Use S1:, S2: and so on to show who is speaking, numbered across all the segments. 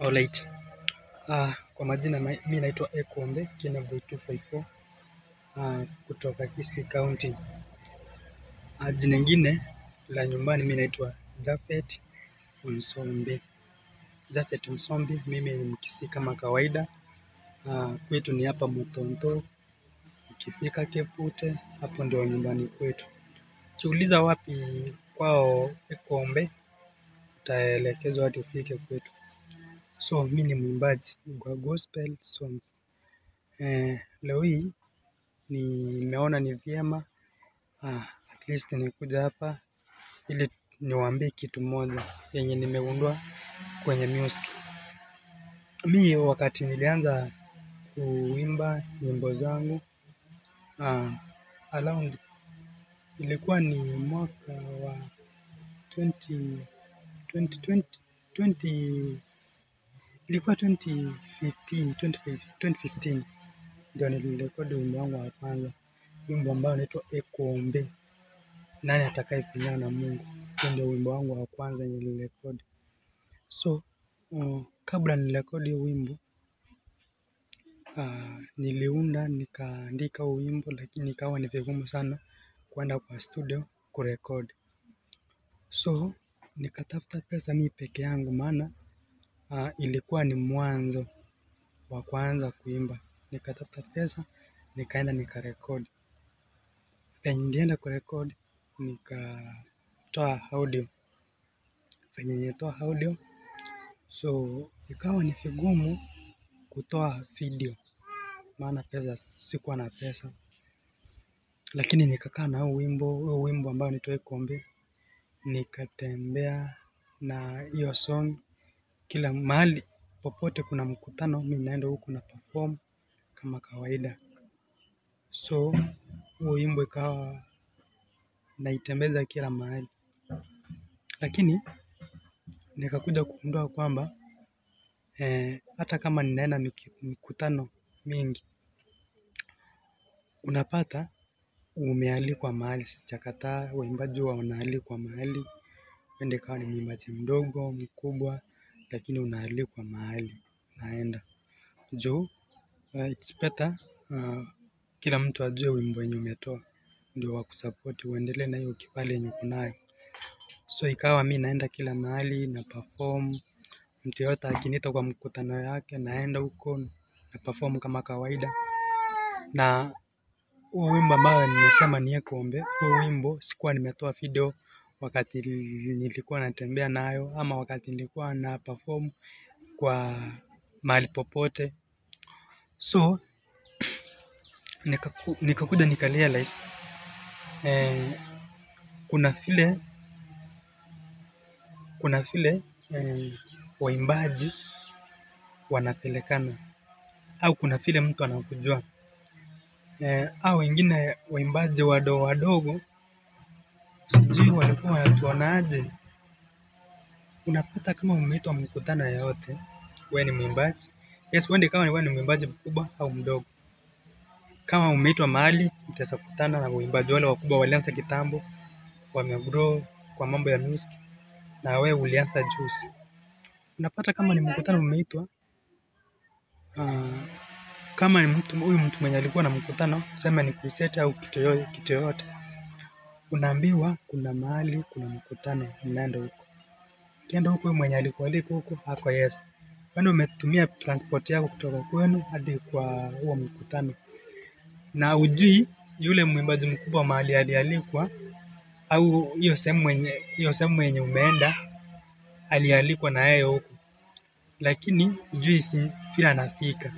S1: Alright. Kwa majina mimi naitwa Ekombe Kineboy 254 kutoka Kisii County. Jina lingine la nyumbani mimi naitwa Japhet Msombi. Japhet Msombi, mimi ni Mkisii kama kawaida. Kwetu ni hapa Mutonto. Ukifika Kepute, hapo ndio nyumbani kwetu. Ukiuliza wapi kwao Ekombe, utaelekezwa hadi ufike kwetu. So mimi ni mwimbaji wa gospel songs. Leo hii nimeona ni vyema at least nikuja hapa ili niwaambie kitu moja yenye nimegundua kwenye music. Mimi wakati nilianza kuimba nyimbo zangu around ilikuwa ni mwaka wa 20 ilikuwa 2015 ndio nilirekodi wimbo wangu wa kwanza, wimbo ambao unaitwa Ekombe, nani atakayepingana na Mungu. Ndio wimbo wangu wa kwanza nilirekodi. So kabla nirekodi wimbo niliunda nikaandika wimbo, lakini ikawa ni vigumu sana kwenda kwa studio kurekodi. So nikatafuta pesa mimi peke yangu, maana ilikuwa ni mwanzo wa kuanza kuimba. Nikatafuta pesa, nikaenda nikarekodi. Penye nilienda kurekodi, nikatoa audio. Penye nilitoa audio, so ikawa ni vigumu kutoa video, maana pesa sikuwa na pesa. Lakini nikakaa na wimbo ambao unaitwa Ekombe, nikatembea na hiyo song kila mahali. Popote kuna mkutano, mimi naenda huko na perform kama kawaida. So huo wimbo ikawa naitembeza kila mahali. Lakini nikakuja kugundua kwamba hata kama ninaenda mikutano mingi, unapata umealikwa mahali. Sijakataa waimbaji wanaalikwa mahali, uende kawa ni mwimbaji mdogo mkubwa, lakini unaalikwa mahali naenda. Juu it's better kila mtu ajue wimbo yenye umetoa, ndio wakusupport uendelee na hiyo kipaji yenye uko nayo. So ikawa mimi naenda kila mahali na perform. Mtu yote akiniita kwa mkutano yake, naenda huko na perform kama kawaida. Na huo wimbo ambao nimesema ni Ekombe, huo wimbo sikuwa nimetoa video wakati nilikuwa natembea nayo, ama wakati nilikuwa na perform kwa mahali popote. So nikakuja nikarealize kuna vile waimbaji wanapelekana, au kuna vile mtu anakujua. Au wengine waimbaji wadogo sijui walikuwa wanatuonaje. Unapata kama umeitwa mkutano yoyote, wewe ni mwimbaji. Yes, uende kama wewe ni mwimbaji mkubwa au mdogo. Kama umeitwa mahali, utaweza kukutana na waimbaji wale wakubwa walianza kitambo, wamegrow kwa mambo ya music, na wewe ulianza juzi. Unapata kama ni mkutano umeitwa, kama ni huyu mtu mwenye alikuwa na mkutano, sema ni crusade au kitu yoyote, unaambiwa kuna mahali kuna mkutano, unaenda huko. Ukienda huko, mwenye alikualika huko hako yes, kwani umetumia transport yako kutoka kwenu hadi kwa huo mkutano, na ujui yule mwimbaji mkubwa mahali alialikwa, au hiyo sehemu yenye umeenda alialikwa na yeye huko, lakini ujui si vile anafika.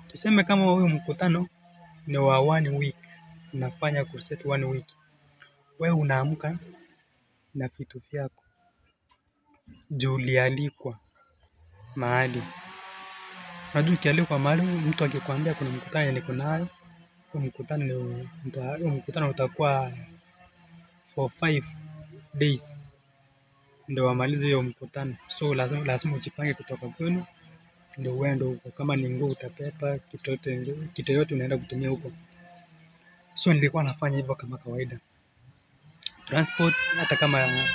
S1: Tuseme kama huyo mkutano ni wa 1 week, unafanya crusade 1 week. Wewe unaamka na vitu vyako juu ulialikwa mahali. Unajua ukialikwa mahali, mtu akikwambia kuna mkutano yenye niko nayo, huo mkutano utakuwa for 5 days ndio wamalize hiyo mkutano. So lazima ujipange kutoka kwenu ndio uende huko. Kama ni nguo utapepa, kitu yote unaenda kutumia huko. So nilikuwa nafanya hivyo kama kawaida. Transport, hata kama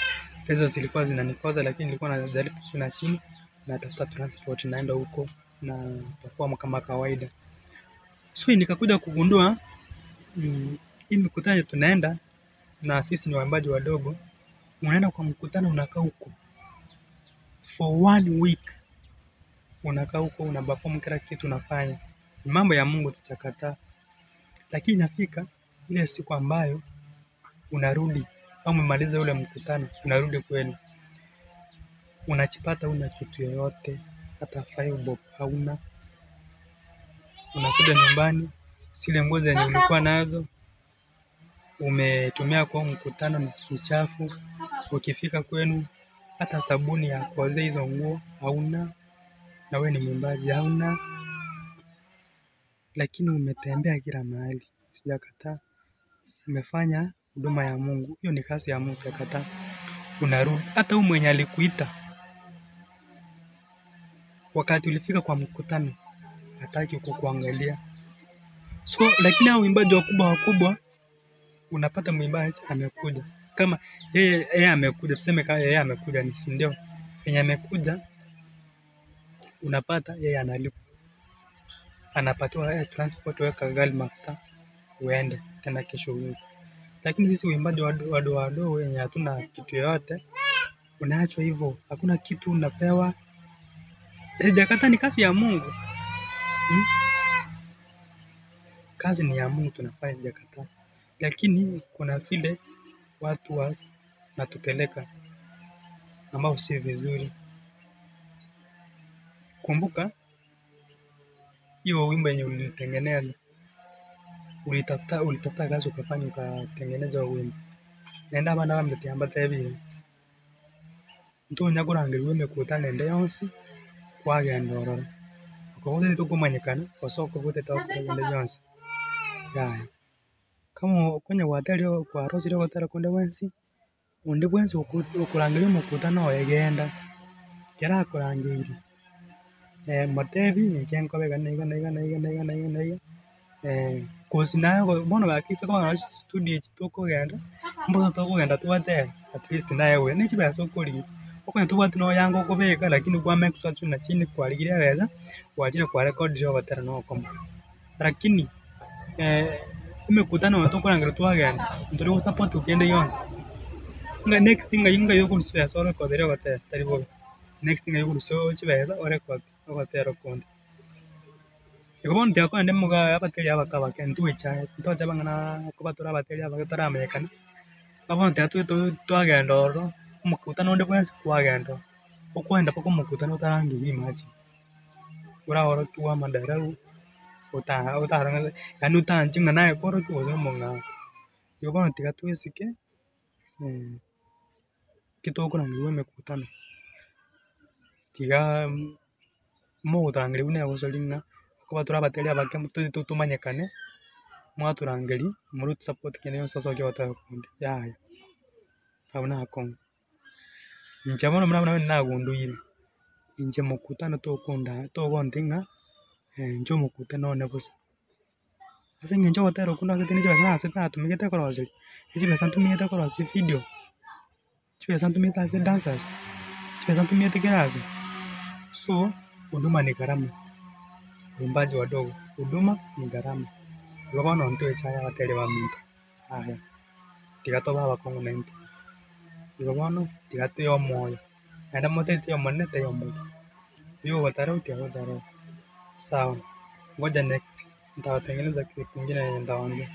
S1: pesa zilikuwa zinanikoza, lakini nilikuwa najaribu chini natafuta transport naenda huko na perform kama kawaida. So nikakuja kugundua hii mikutano tunaenda na sisi ni waimbaji wadogo, unaenda kwa mkutano unakaa huko for 1 week, unakaa huko unaperform kila kitu unafanya. Ni mambo ya Mungu tutakataa. Lakini inafika ile siku ambayo unarudi au umemaliza ule mkutano, unarudi kwenu, unajipata una kitu yoyote, hata 5 bob hauna. Unakuja nyumbani, zile nguo zenye ulikuwa nazo umetumia kwa mkutano ni chafu. Ukifika kwenu hata sabuni ya kuosha hizo nguo hauna, na wewe ni mwimbaji hauna. Lakini umetembea kila mahali, sijakataa. Umefanya huduma ya Mungu, hiyo ni kazi ya Mungu, sijakataa. Unarudi, hata huyu mwenye alikuita wakati ulifika kwa mkutano hataki kukuangalia. So lakini hao waimbaji wakubwa unapata mwimbaji amekuja, kama yeye amekuja, tuseme kama yeye amekuja, ni ndio penye amekuja, unapata yeye analipa, anapatiwa transport, weka gari mafuta uende tena kesho huko. Lakini sisi waimbaji wadogo wenye hatuna kitu yoyote, unaachwa hivyo, hakuna kitu unapewa. Sijakataa, ni kazi ya Mungu. Kazi ni ya Mungu tunafanya, sijakataa. Lakini kuna vile watu wanatupeleka ambao si vizuri. Kumbuka hiyo wimbo yenye ulitengeneza, ulitafuta kazi ukafanya ukatengeneza wimbo. Nenda bana mbeteambata hivi. Mtu nyakurangiri wimekutana nende yonsi kwagenda ororo. Akawote nitukumanyikana wasoko wote takwenda yonsi. Yaya. Kama kwenye waterio kwa rosi ro gotera konde wensi, undi bwensi ukurangiri mukutano oyegenda. Kera kurangiri. Matebi nchenko bega naiga. Kosi nayo bono bakisa kwa studio chitoko genda. Mbozo toko genda tuwate at least naye we ni chibaso kuri. Okone tuwate no yango kubeka, lakini kwa make sure tuna chini kwa ligire weza wajira kwa record ro batera no koma. Lakini imekutana watu kurangiro twagenda nduri support ugende yonse. Nga next thing inga yo kunsuya sore ko dere batera taribo. Next thing ayo so chibeza ore kwa batera konde. Ikabon tia ko ende muga abateri abakaba kentu icha ntote bangana ko batura abateri abagatara amekana. Abon tia twagenda oro mukutano nde bwensi kwagenda. Okwenda pako mukutano tarangi imaji. Ura oro tuwa madara utaranga yani utanjinga naye koro tuzo monga. Ikabon tia tuisike kitoko na ngiwe mekutano. Tiga mo utarangiri une agosolinga ko batura abateri abake mutu tumanyekane mwaturangiri muri support kene yose soke batakonde yaya abona akon njamono mna nagunduire inje mukutano tokunda togondinga njo mukutano ne busa ase njo batero kuna ketini jo na ase tumigete korose iji besa tumigete korose video chwe santumita ase dancers chwe santumita kirase. So huduma ni gharama. Waimbaji wadogo, huduma ni gharama. Gabana onto chaya bateri ba muntu. Haya. Tigato baba kongo nento. Gabana tigato yo moyo. Enda mote yo manete yo moyo. Yo wataro tiago. Sawa. Ngoja next. Nitawatengeneza kitu kingine ndawaambia.